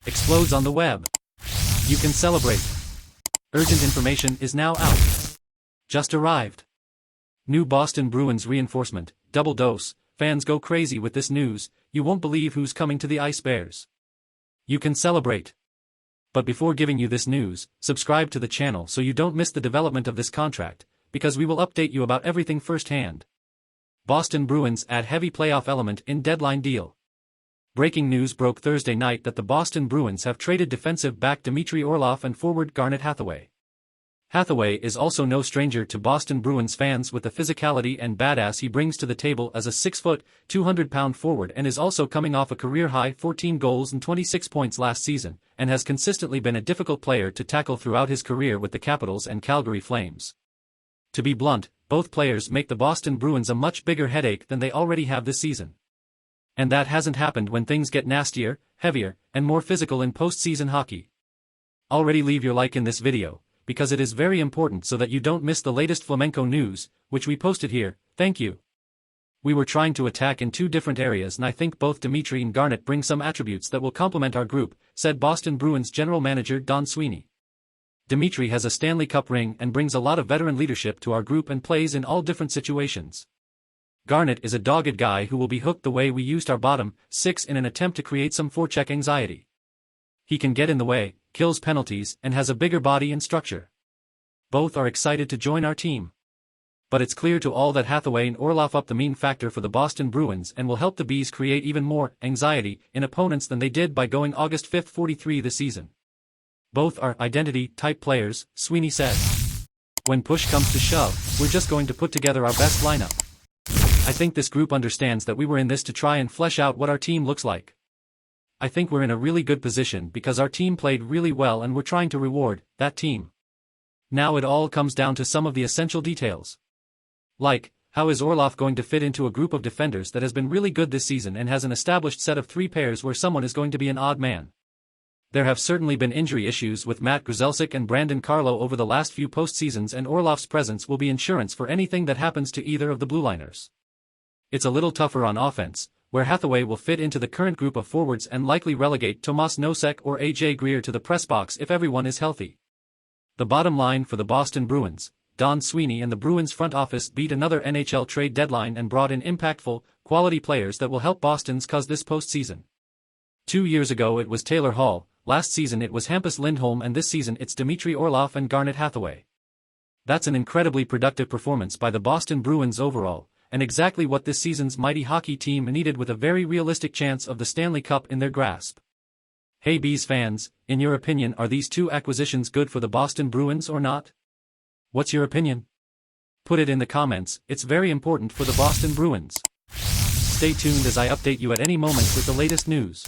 Explodes on the web. You can celebrate. Urgent information is now out. Just arrived. New Boston Bruins reinforcement, double dose. Fans go crazy with this news. You won't believe who's coming to the Ice Bears. You can celebrate. But before giving you this news, subscribe to the channel so you don't miss the development of this contract, because we will update you about everything firsthand. Boston Bruins add heavy playoff element in deadline deal. Breaking news broke Thursday night that the Boston Bruins have traded defensive back Dmitry Orlov and forward Garnet Hathaway. Hathaway is also no stranger to Boston Bruins fans with the physicality and badass he brings to the table as a 6-foot, 200-pound forward, and is also coming off a career-high 14 goals and 26 points last season, and has consistently been a difficult player to tackle throughout his career with the Capitals and Calgary Flames. To be blunt, both players make the Boston Bruins a much bigger headache than they already have this season. And that hasn't happened when things get nastier, heavier, and more physical in postseason hockey. Already leave your like in this video, because it is very important so that you don't miss the latest flamenco news, which we posted here. Thank you. We were trying to attack in two different areas, and I think both Dmitry and Garnet bring some attributes that will complement our group, said Boston Bruins general manager Don Sweeney. Dmitry has a Stanley Cup ring and brings a lot of veteran leadership to our group and plays in all different situations. Garnet is a dogged guy who will be hooked the way we used our bottom six in an attempt to create some forecheck anxiety. He can get in the way, kills penalties, and has a bigger body and structure. Both are excited to join our team. But it's clear to all that Hathaway and Orlov up the mean factor for the Boston Bruins and will help the Bees create even more anxiety in opponents than they did by going August 5, 43 this season. Both are identity-type players, Sweeney said. When push comes to shove, we're just going to put together our best lineup. I think this group understands that we were in this to try and flesh out what our team looks like. I think we're in a really good position because our team played really well and we're trying to reward that team. Now it all comes down to some of the essential details. Like, how is Orlov going to fit into a group of defenders that has been really good this season and has an established set of three pairs where someone is going to be an odd man? There have certainly been injury issues with Matt Grzelcyk and Brandon Carlo over the last few postseasons, and Orlov's presence will be insurance for anything that happens to either of the blue liners. It's a little tougher on offense, where Hathaway will fit into the current group of forwards and likely relegate Tomas Nosek or AJ Greer to the press box if everyone is healthy. The bottom line for the Boston Bruins, Don Sweeney and the Bruins front office beat another NHL trade deadline and brought in impactful, quality players that will help Boston's cause this postseason. 2 years ago it was Taylor Hall, last season it was Hampus Lindholm, and this season it's Dmitry Orlov and Garnet Hathaway. That's an incredibly productive performance by the Boston Bruins overall, and exactly what this season's mighty hockey team needed with a very realistic chance of the Stanley Cup in their grasp. Hey Bees fans, in your opinion, are these two acquisitions good for the Boston Bruins or not? What's your opinion? Put it in the comments, it's very important for the Boston Bruins. Stay tuned as I update you at any moment with the latest news.